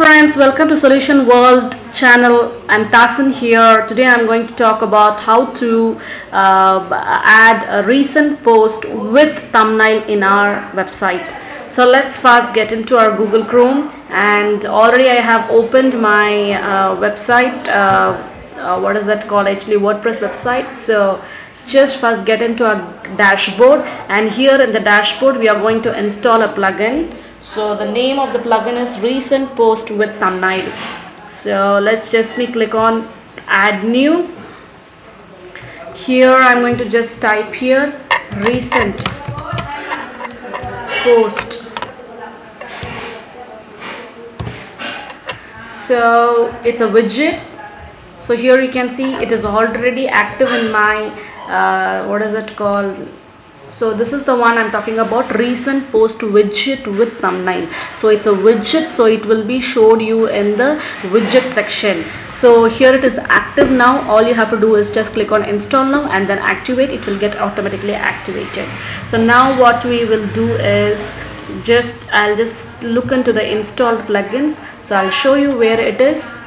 friends, welcome to Solution World channel. I'm Tasin here. Today I'm going to talk about how to add a recent post with thumbnail in our website. So let's first get into our Google Chrome, and already I have opened my website. What is that called? Actually, WordPress website. So just first get into our dashboard, and here in the dashboard we are going to install a plugin. So the name of the plugin is recent post with thumbnail. So let's just click on add new. Here I'm going to just type here recent post. So it's a widget. So here you can see it is already active in my what is it called? So this is the one I'm talking about, recent post widget with thumbnail. So it's a widget, so it will be showed you in the widget section. So here it is active now. All you have to do is just click on install now and then activate. It will get automatically activated. So now what we will do is I'll just look into the installed plugins. So I'll show you where it is.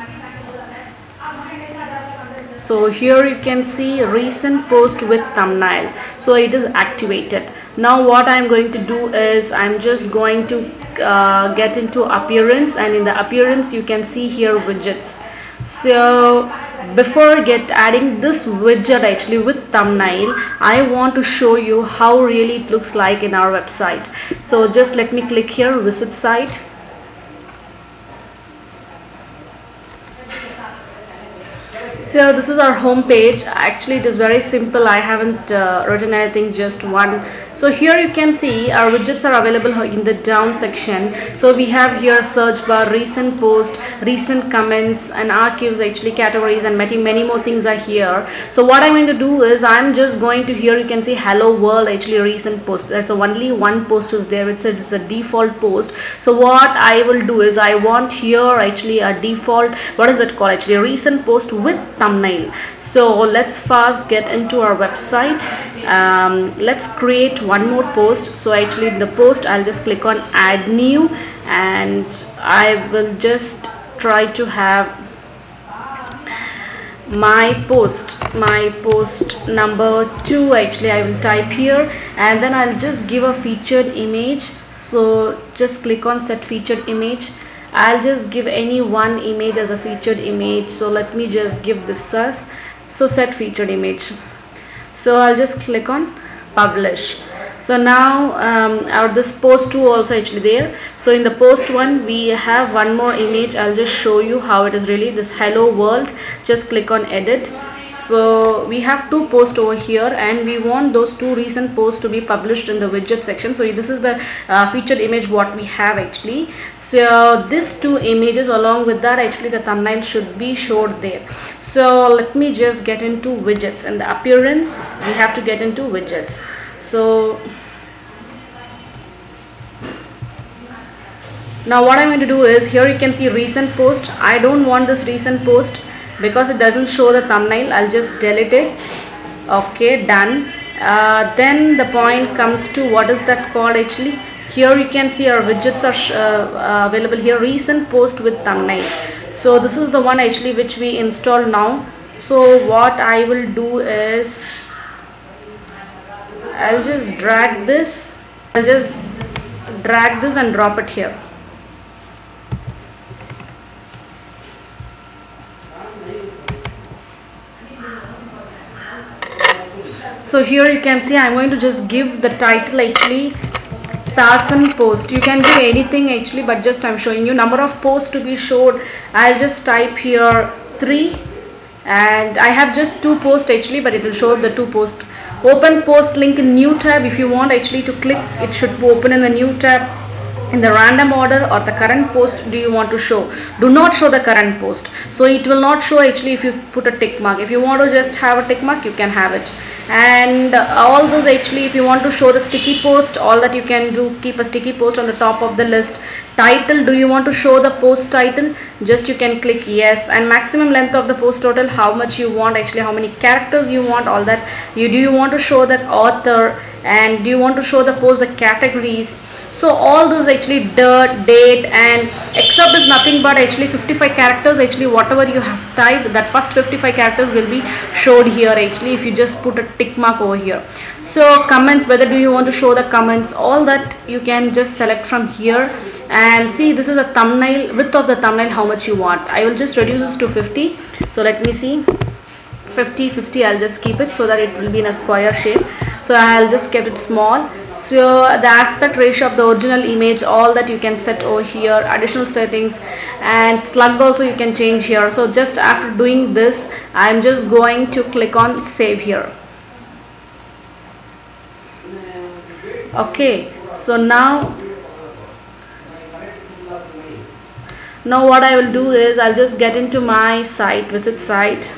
So here you can see recent post with thumbnail. So it is activated. Now what I'm going to do is I'm just going to get into appearance, and in the appearance you can see here widgets. So before adding this widget actually with thumbnail, I want to show you how really it looks like in our website. So just let me click here, visit site. So this is our home page. Actually it is very simple. I haven't written anything, just one. So here you can see our widgets are available in the down section. So we have here search bar, recent post, recent comments, and archives, actually categories, and many more things are here. So what I'm going to do is I'm just going to, here you can see hello world, actually recent post. That's only one post is there. It's a default post. So what I will do is I want here actually a default, what is it called, actually a recent post with thumbnail. So let's first get into our website. Let's create one more post. So actually in the post I'll just click on add new, and I will just try to have my post number 2. actually I will type here, and then I'll just give a featured image. So just click on set featured image. I'll just give any one image as a featured image. So let me just give this as, so set featured image. So I'll just click on publish. So now this post 2 also actually there. So in the post 1 we have one more image. I'll just show you how it is really, this hello world. Just click on edit. So we have 2 posts over here, and we want those 2 recent posts to be published in the widget section. So this is the featured image what we have actually. So these 2 images, along with that actually the thumbnail should be showed there. So let me just get into widgets. In the appearance we have to get into widgets. So now what I'm going to do is, here you can see recent post. I don't want this recent post because it doesn't show the thumbnail. I'll just delete it. Okay, done. Then the point comes to, what is that called actually, here you can see our widgets are available here, recent post with thumbnail. So this is the one actually which we install now. So what I will do is I'll just drag this and drop it here. So here you can see I'm going to just give the title actually Tasin post. You can give anything actually, but just I'm showing you number of posts to be showed. I'll just type here 3, and I have just 2 posts actually, but it will show the 2 posts. Open post link in new tab. If you want actually to click, it should open in the new tab. In the random order or the current post do you want to show? Do not show the current post. So it will not show actually if you put a tick mark. If you want to just have a tick mark, you can have it. And all those actually, if you want to show the sticky post, all that you can do, keep a sticky post on the top of the list. Title, do you want to show the post title? Just you can click yes. And maximum length of the post total, how much you want actually, how many characters you want, all that. Do you want to show that author, and do you want to show the post the categories? So all those actually date and except is nothing but actually 55 characters. Actually whatever you have typed, that first 55 characters will be showed here actually if you just put a tick mark over here. So comments, whether do you want to show the comments, all that you can just select from here. And see, this is a thumbnail, width of the thumbnail, how much you want. I will just reduce this to 50. So let me see, 50 50. I'll just keep it so that it will be in a square shape. So I'll just keep it small. So the aspect ratio of the original image, all that you can set over here, additional settings, and slug also you can change here. So just after doing this, I'm just going to click on save here. Okay, so now what I will do is I'll just get into my site, visit site.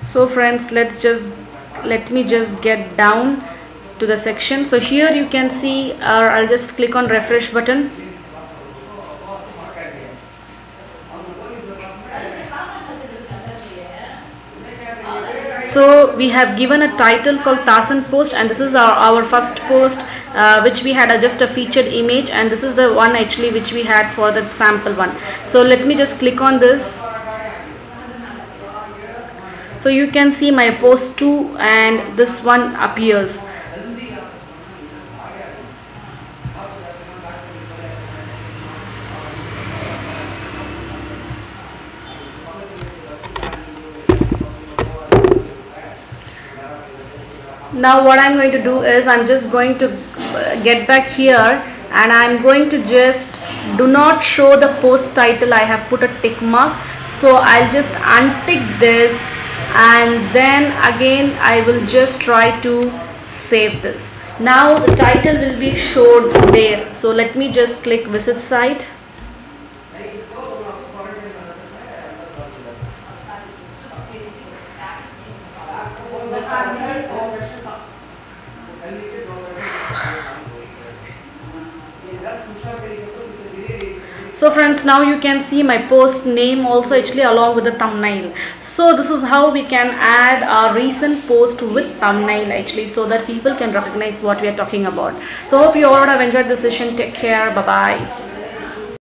So friends, let me just get down to the section. So here you can see, or I'll just click on refresh button. So we have given a title called Tarzan post, and this is our first post, which we had just a featured image, and this is the one actually which we had for the sample one. So let me just click on this. So you can see my post 2 and this one appears. Now what I'm going to do is I'm just going to get back here, and I'm going to just do not show the post title. I have put a tick mark, so I'll just untick this, and then again I will just try to save this. Now the title will be showed there. So let me just click visit site. So friends, now you can see my post name also actually along with the thumbnail. So this is how we can add a recent post with thumbnail actually, so that people can recognize what we are talking about. So hope you all have enjoyed the session. Take care. Bye bye.